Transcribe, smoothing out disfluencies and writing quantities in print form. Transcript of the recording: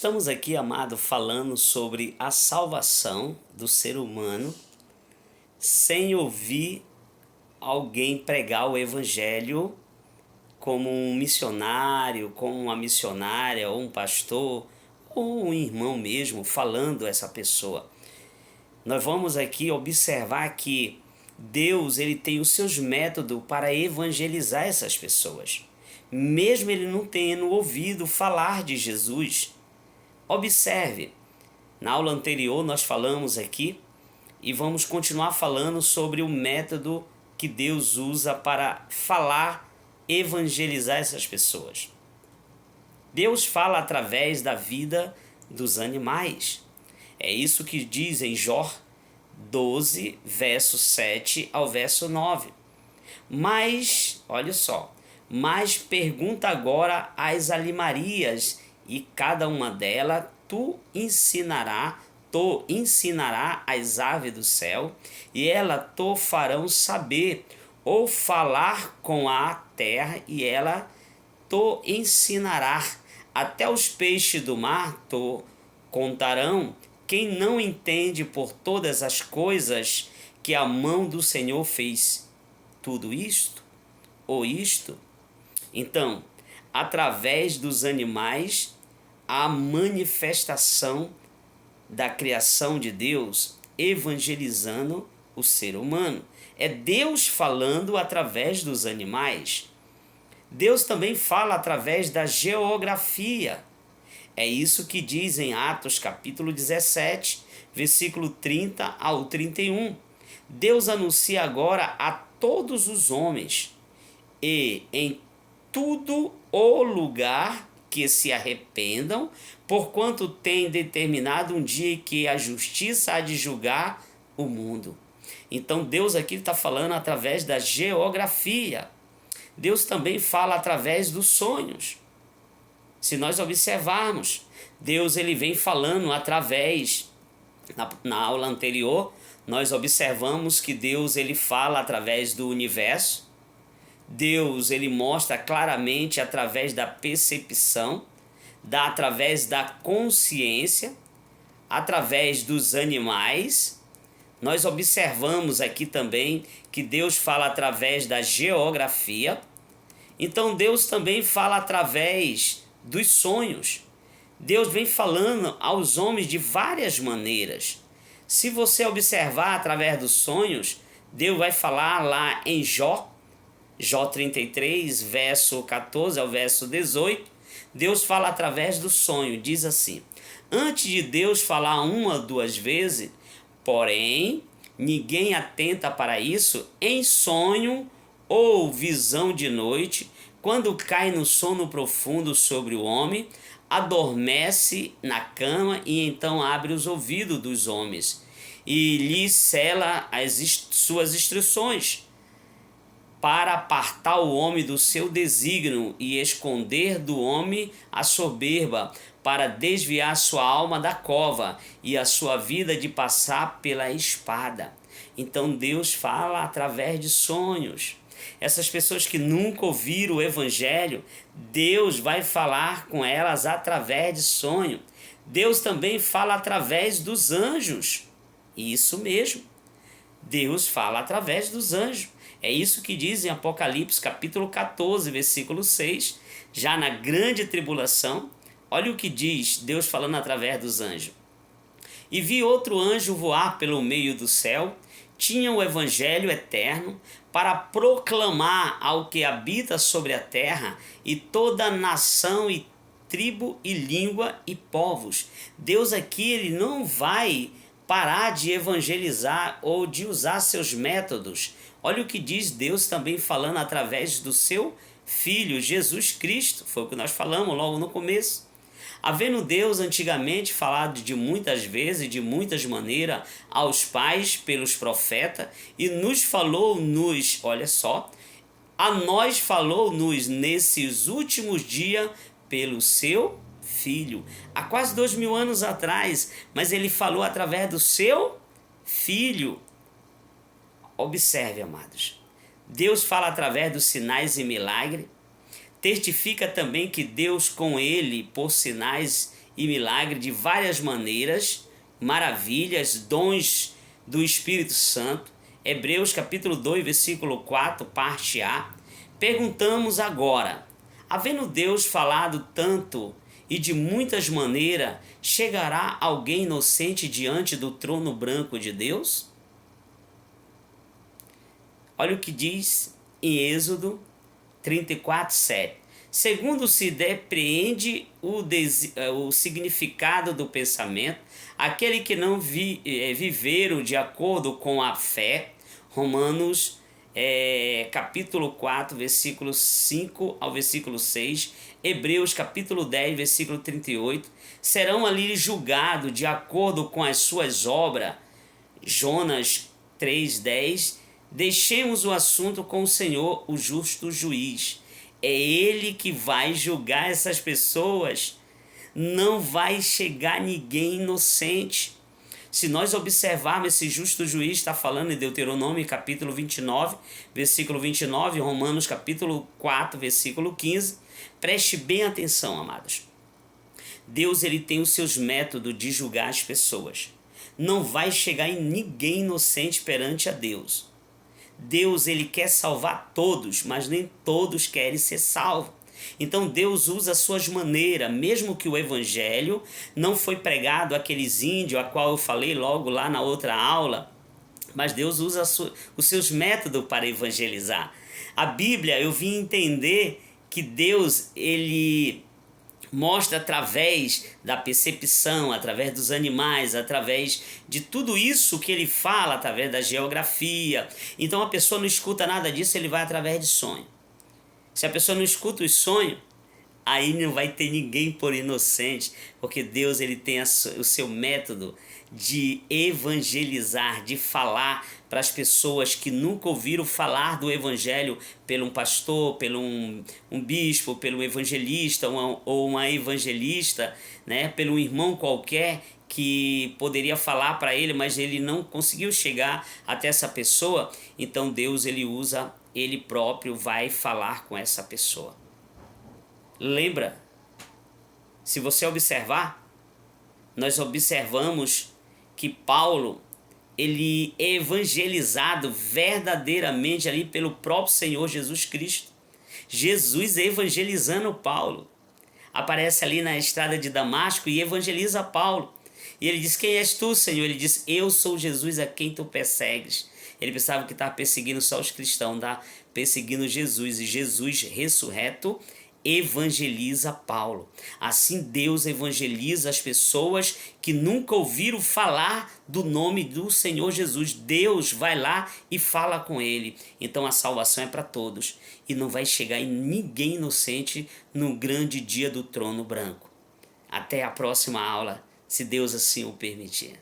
Estamos aqui, amado, falando sobre a salvação do ser humano sem ouvir alguém pregar o evangelho como um missionário, como uma missionária, ou um pastor, ou um irmão mesmo, falando essa pessoa. Nós vamos aqui observar que Deus ele tem os seus métodos para evangelizar essas pessoas, mesmo ele não tendo ouvido falar de Jesus. Observe, na aula anterior nós falamos aqui e vamos continuar falando sobre o método que Deus usa para falar, evangelizar essas pessoas. Deus fala através da vida dos animais. É isso que diz em Jó 12, verso 7 ao verso 9. Mas, olha só, mas pergunta agora às alimarias, e cada uma delas tu ensinará as aves do céu, e ela tu farão saber, ou falar com a terra, e ela tu ensinará. Até os peixes do mar tu contarão. Quem não entende por todas as coisas que a mão do Senhor fez tudo isto ou isto? Então, através dos animais, a manifestação da criação de Deus evangelizando o ser humano. É Deus falando através dos animais. Deus também fala através da geografia. É isso que diz em Atos capítulo 17, versículo 30 ao 31. Deus anuncia agora a todos os homens e em tudo o lugar que se arrependam, porquanto tem determinado um dia que a justiça há de julgar o mundo. Então Deus aqui está falando através da geografia. Deus também fala através dos sonhos. Se nós observarmos, Deus ele vem falando através, na aula anterior, nós observamos que Deus ele fala através do universo. Deus ele mostra claramente através da percepção, através da consciência, através dos animais. Nós observamos aqui também que Deus fala através da geografia. Então Deus também fala através dos sonhos. Deus vem falando aos homens de várias maneiras. Se você observar através dos sonhos, Deus vai falar lá em Jó 33, verso 14 ao verso 18, Deus fala através do sonho, diz assim: antes de Deus falar uma ou duas vezes, porém, ninguém atenta para isso, em sonho ou visão de noite, quando cai no sono profundo sobre o homem, adormece na cama e então abre os ouvidos dos homens e lhes sela suas instruções, para apartar o homem do seu desígnio e esconder do homem a soberba, para desviar sua alma da cova e a sua vida de passar pela espada. Então Deus fala através de sonhos. Essas pessoas que nunca ouviram o evangelho, Deus vai falar com elas através de sonho. Deus também fala através dos anjos. Isso mesmo. Deus fala através dos anjos. É isso que diz em Apocalipse capítulo 14, versículo 6, já na grande tribulação. Olha o que diz Deus falando através dos anjos. E vi outro anjo voar pelo meio do céu, tinha o evangelho eterno, para proclamar ao que habita sobre a terra, e toda nação e tribo e língua e povos. Deus aqui ele não vai parar de evangelizar ou de usar seus métodos. Olha o que diz Deus também falando através do seu Filho, Jesus Cristo. Foi o que nós falamos logo no começo. Havendo Deus antigamente falado de muitas vezes, de muitas maneiras, aos pais pelos profetas, e nos falou-nos, olha só, a nós falou-nos nesses últimos dias pelo seu Filho. Há quase 2000 anos atrás, mas ele falou através do seu Filho. Observe, amados, Deus fala através dos sinais e milagres. Testifica também que Deus com ele, por sinais e milagre de várias maneiras, maravilhas, dons do Espírito Santo. Hebreus capítulo 2, versículo 4, parte A. Perguntamos agora, havendo Deus falado tanto e de muitas maneiras, chegará alguém inocente diante do trono branco de Deus? Olha o que diz em Êxodo 34, 7. Segundo se depreende o significado do pensamento, aquele que não viveram de acordo com a fé, Romanos capítulo 4, versículo 5 ao versículo 6, Hebreus capítulo 10, versículo 38, serão ali julgados de acordo com as suas obras, Jonas 3, 10. Deixemos o assunto com o Senhor, o justo juiz. É Ele que vai julgar essas pessoas. Não vai chegar ninguém inocente. Se nós observarmos, esse justo juiz está falando em Deuteronômio capítulo 29, versículo 29, Romanos capítulo 4, versículo 15. Preste bem atenção, amados. Deus ele tem os seus métodos de julgar as pessoas. Não vai chegar em ninguém inocente perante a Deus. Deus ele quer salvar todos, mas nem todos querem ser salvos. Então Deus usa as suas maneiras, mesmo que o evangelho não foi pregado àqueles índios, a qual eu falei logo lá na outra aula, mas Deus usa os seus métodos para evangelizar. A Bíblia, eu vim entender que Deus ele mostra através da percepção, através dos animais, através de tudo isso que ele fala, através da geografia. Então a pessoa não escuta nada disso, ele vai através de sonho. Se a pessoa não escuta os sonhos, aí não vai ter ninguém por inocente, porque Deus ele tem o seu método de evangelizar, de falar para as pessoas que nunca ouviram falar do evangelho pelo um pastor, pelo um bispo, pelo evangelista ou uma evangelista, né, pelo um irmão qualquer que poderia falar para ele, mas ele não conseguiu chegar até essa pessoa. Então Deus ele usa, ele próprio vai falar com essa pessoa. Lembra, se você observar, nós observamos que Paulo ele é evangelizado verdadeiramente ali pelo próprio Senhor Jesus Cristo. Jesus evangelizando Paulo. Aparece ali na estrada de Damasco e evangeliza Paulo. E ele diz, quem és tu, Senhor? Ele diz, eu sou Jesus a quem tu persegues. Ele pensava que estava perseguindo só os cristãos, tá? Perseguindo Jesus. E Jesus ressurreto evangeliza Paulo. Assim Deus evangeliza as pessoas que nunca ouviram falar do nome do Senhor Jesus. Deus vai lá e fala com ele. Então a salvação é para todos e não vai chegar em ninguém inocente no grande dia do trono branco. Até a próxima aula, se Deus assim o permitir.